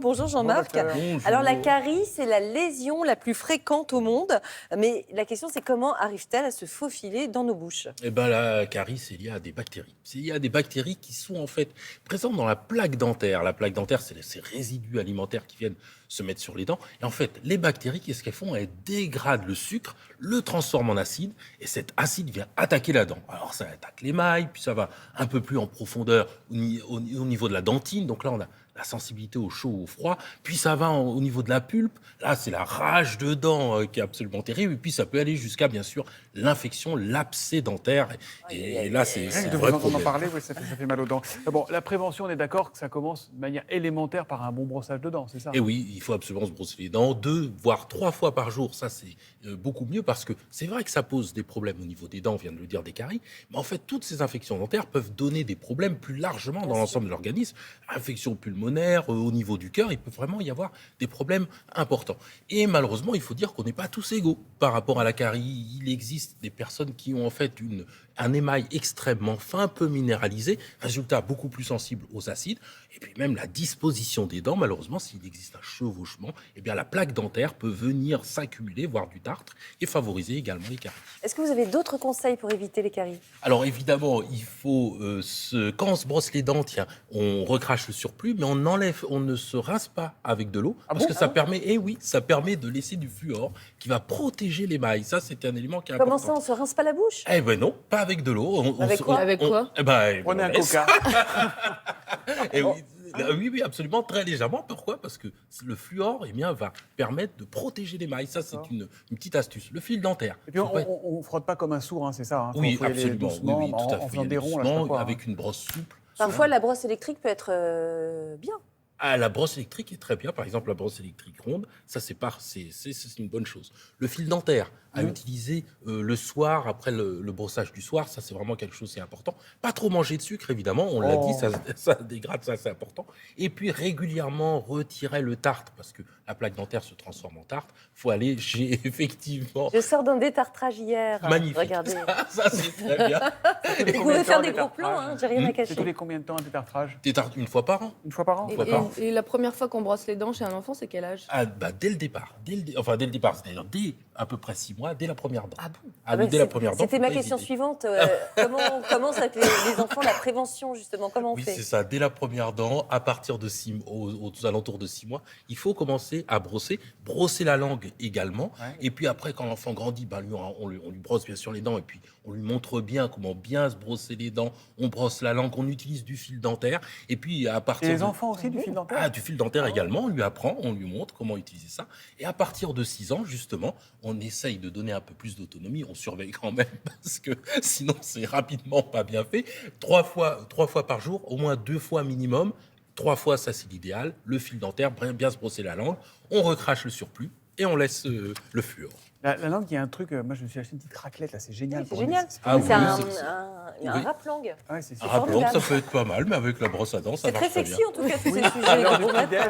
Bonjour Jean-Marc. Bonjour. Alors la carie, c'est la lésion la plus fréquente au monde. Mais la question, c'est comment arrive-t-elle à se faufiler dans nos bouches? Eh ben, la carie, c'est lié à des bactéries. C'est lié à des bactéries qui sont en fait présentes dans la plaque dentaire. La plaque dentaire, c'est ces résidus alimentaires qui viennent se mettre sur les dents. Et en fait, les bactéries, qu'est-ce qu'elles font? Elles dégradent le sucre, le transforment en acide, et cet acide vient attaquer la dent. Alors ça attaque l'émail, puis ça va un peu plus en profondeur au niveau de la dentine. Donc là, on a la sensibilité au chaud, au froid. Puis ça va au niveau de la pulpe. Là, c'est la rage de dents qui est absolument terrible. Et puis ça peut aller jusqu'à, bien sûr, l'infection, l'abcès dentaire. Et là, c'est un vrai On en problème. parler, oui, ça fait mal aux dents. Bon, la prévention, on est d'accord que ça commence de manière élémentaire par un bon brossage de dents, c'est ça? Et oui, il faut absolument se brosser les dents 2, voire 3 fois par jour. Ça, c'est beaucoup mieux parce que c'est vrai que ça pose des problèmes au niveau des dents, on vient de le dire, des caries. Mais en fait, toutes ces infections dentaires peuvent donner des problèmes plus largement dans l'ensemble de l'organisme. Infection pulmonaire, au niveau du cœur, il peut vraiment y avoir des problèmes importants. Et malheureusement, il faut dire qu'on n'est pas tous égaux par rapport à la carie. Il existe des personnes qui ont en fait un émail extrêmement fin, peu minéralisé, résultat beaucoup plus sensible aux acides. Et puis même la disposition des dents, malheureusement, s'il existe un chevauchement, eh bien la plaque dentaire peut venir s'accumuler, voire du tartre, et favoriser également les caries. Est-ce que vous avez d'autres conseils pour éviter les caries? Alors évidemment, il faut quand on se brosse les dents, tiens, on recrache le surplus, mais on ne se rince pas avec de l'eau, parce que ça permet, ça permet de laisser du fluor qui va protéger l'émail. Ça, c'est un élément qui est Comment important. ça, on se rince pas la bouche? Eh ben non, pas avec de l'eau. Avec quoi? Avec quoi? Prenez un coca. Et oui, absolument, très légèrement. Pourquoi? Parce que le fluor, va permettre de protéger l'émail. Ça, c'est une petite astuce. Le fil dentaire. Et puis on ne frotte pas comme un sourd, hein, c'est ça? Oui, Faut y aller absolument. doucement, Oui, tout à fait. en faisant des ronds, là, je sais Doucement, pas quoi, avec une brosse souple. Parfois, la brosse électrique peut être bien. Ah, la brosse électrique est très bien. Par exemple, la brosse électrique ronde, ça, c'est une bonne chose. Le fil dentaire à utiliser le soir, après le brossage du soir, ça, c'est vraiment quelque chose qui est important. Pas trop manger de sucre, évidemment. On l'a dit, ça dégrade, ça, c'est important. Et puis, régulièrement, retirer le tartre, parce que la plaque dentaire se transforme en tartre. Il faut aller chez, effectivement... Je sors d'un détartrage hier. Magnifique. Regardez. Ça, c'est très bien. Vous pouvez faire des gros plans, hein, j'ai rien à C'est cacher. tous les combien de temps un détartrage? Détartre une fois par an. Une fois par an? Et la première fois qu'on brosse les dents chez un enfant, c'est quel âge? Ah, dès le départ. Dès le départ, c'est-à-dire dès à peu près 6 mois, dès la première dent. Ah bon? Oui, dès la première dent. C'était faut ma pas question hésiter. suivante. Comment ça fait les enfants, la prévention, justement? Comment on Oui, fait? c'est ça. Dès la première dent, à partir de aux alentours de 6 mois, il faut commencer à brosser la langue également. Ouais. Et puis après, quand l'enfant grandit, on lui brosse bien sûr les dents et puis on lui montre bien comment bien se brosser les dents. On brosse la langue, on utilise du fil dentaire. Et puis à Et partir les de... enfants aussi, du fil dentaire? Ah, du fil dentaire également, on lui apprend, on lui montre comment utiliser ça. Et à partir de 6 ans, justement, on essaye de donner un peu plus d'autonomie. On surveille quand même parce que sinon, c'est rapidement pas bien fait. 3 fois par jour, au moins 2 fois minimum. 3 fois, ça c'est l'idéal. Le fil dentaire, bien se brosser la langue. On recrache le surplus et on laisse le fluor. La langue, il y a un truc, moi je me suis acheté une petite raclette, là, c'est génial. C'est pour génial. les- Ah oui, C'est un oui. rap-langue. Ah ouais, c'est Un rappelons que ça formidable. peut être pas mal, mais avec la brosse à dents, ça C'est marche très très bien. sexy, en tout cas, tous ces à sujets. l'heure qu'on du pourrait petit-déj,